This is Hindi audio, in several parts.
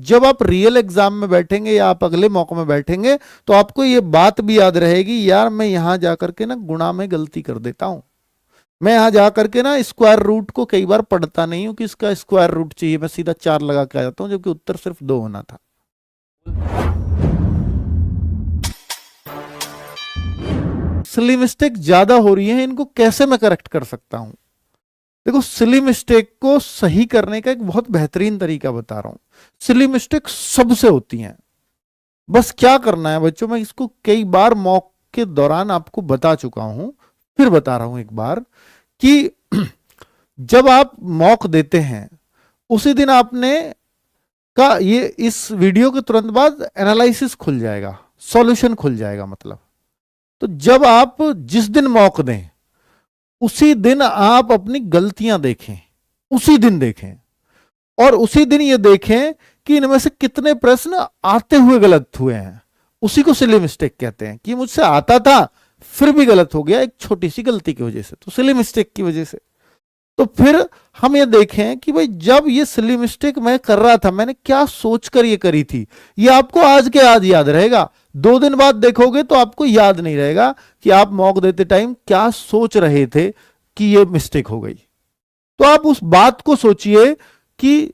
जब आप रियल एग्जाम में बैठेंगे या आप अगले मौके में बैठेंगे तो आपको ये बात भी याद रहेगी, यार मैं यहां जाकर के ना गुणा में गलती कर देता हूं, मैं यहां जाकर के ना स्क्वायर रूट को कई बार पढ़ता नहीं हूं कि इसका स्क्वायर रूट चाहिए, मैं सीधा 4 लगा के आ जाता हूं, जबकि उत्तर सिर्फ 2 होना था। सिली मिस्टेक ज्यादा हो रही है, इनको कैसे मैं करेक्ट कर सकता हूं? देखो, सिली मिस्टेक को सही करने का एक बहुत बेहतरीन तरीका बता रहा हूं। सिली मिस्टेक सबसे होती हैं, बस क्या करना है बच्चों, मैं इसको कई बार मॉक के दौरान आपको बता चुका हूं, फिर बता रहा हूं एक बार कि जब आप मॉक देते हैं उसी दिन आपने का ये इस वीडियो के तुरंत बाद एनालिसिस खुल जाएगा, सॉल्यूशन खुल जाएगा। मतलब तो जब आप जिस दिन मॉक दें उसी दिन आप अपनी गलतियां देखें, उसी दिन देखें, और उसी दिन ये देखें कि इनमें से कितने प्रश्न आते हुए गलत हुए हैं। उसी को सिली मिस्टेक कहते हैं कि मुझसे आता था फिर भी गलत हो गया एक छोटी सी गलती की वजह से, तो सिली मिस्टेक की वजह से। तो फिर हम ये देखें कि भाई जब ये सिली मिस्टेक मैं कर रहा था, मैंने क्या सोचकर ये करी थी, ये आपको आज के आज याद रहेगा। 2 दिन बाद देखोगे तो आपको याद नहीं रहेगा कि आप मॉक देते टाइम क्या सोच रहे थे कि ये मिस्टेक हो गई। तो आप उस बात को सोचिए कि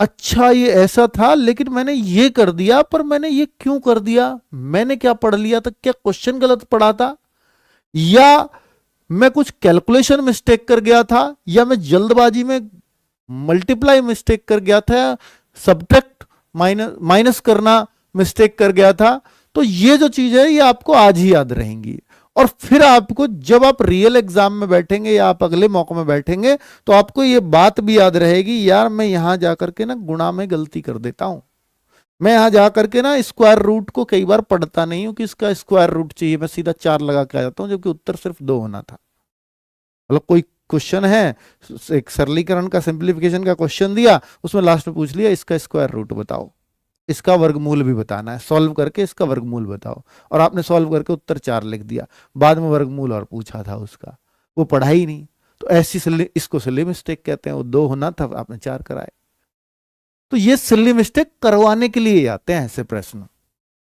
अच्छा ये ऐसा था लेकिन मैंने ये कर दिया, पर मैंने ये क्यों कर दिया, मैंने क्या पढ़ लिया था, क्या क्वेश्चन गलत पढ़ा था, या मैं कुछ कैलकुलेशन मिस्टेक कर गया था, या मैं जल्दबाजी में मल्टीप्लाई मिस्टेक कर गया था, सब्ट्रैक्ट माइनस करना मिस्टेक कर गया था। तो ये जो चीज है ये आपको आज ही याद रहेंगी, और फिर आपको जब आप रियल एग्जाम में बैठेंगे या आप अगले मौके में बैठेंगे तो आपको ये बात भी याद रहेगी, यार मैं यहां जाकर के ना गुणा में गलती कर देता हूं, मैं यहां जाकर के ना स्क्वायर रूट को कई बार पढ़ता नहीं हूं कि इसका स्क्वायर रूट चाहिए, मैं सीधा 4 लगा के आ जाता हूं, जबकि उत्तर सिर्फ 2 होना था। मतलब कोई क्वेश्चन है, एक सरलीकरण का सिंप्लीफिकेशन का क्वेश्चन दिया, उसमें लास्ट में पूछ लिया इसका स्क्वायर रूट बताओ, इसका वर्गमूल भी बताना है, सॉल्व करके इसका वर्गमूल बताओ, और आपने सॉल्व करके उत्तर 4 लिख दिया, बाद में वर्गमूल और पूछा था उसका, वो पढ़ा ही नहीं। तो ऐसी इसको सिली मिस्टेक कहते हैं, वो 2 होना था आपने 4 कराए। तो ये सिली मिस्टेक करवाने के लिए आते हैं ऐसे प्रश्न।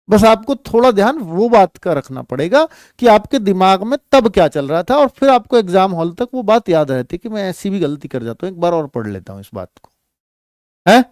बस आपको थोड़ा ध्यान वो बात का रखना पड़ेगा कि आपके दिमाग में तब क्या चल रहा था, और फिर आपको एग्जाम हॉल तक वो बात याद रहती कि मैं ऐसी भी गलती कर जाता हूं, एक बार और पढ़ लेता हूं इस बात को, है।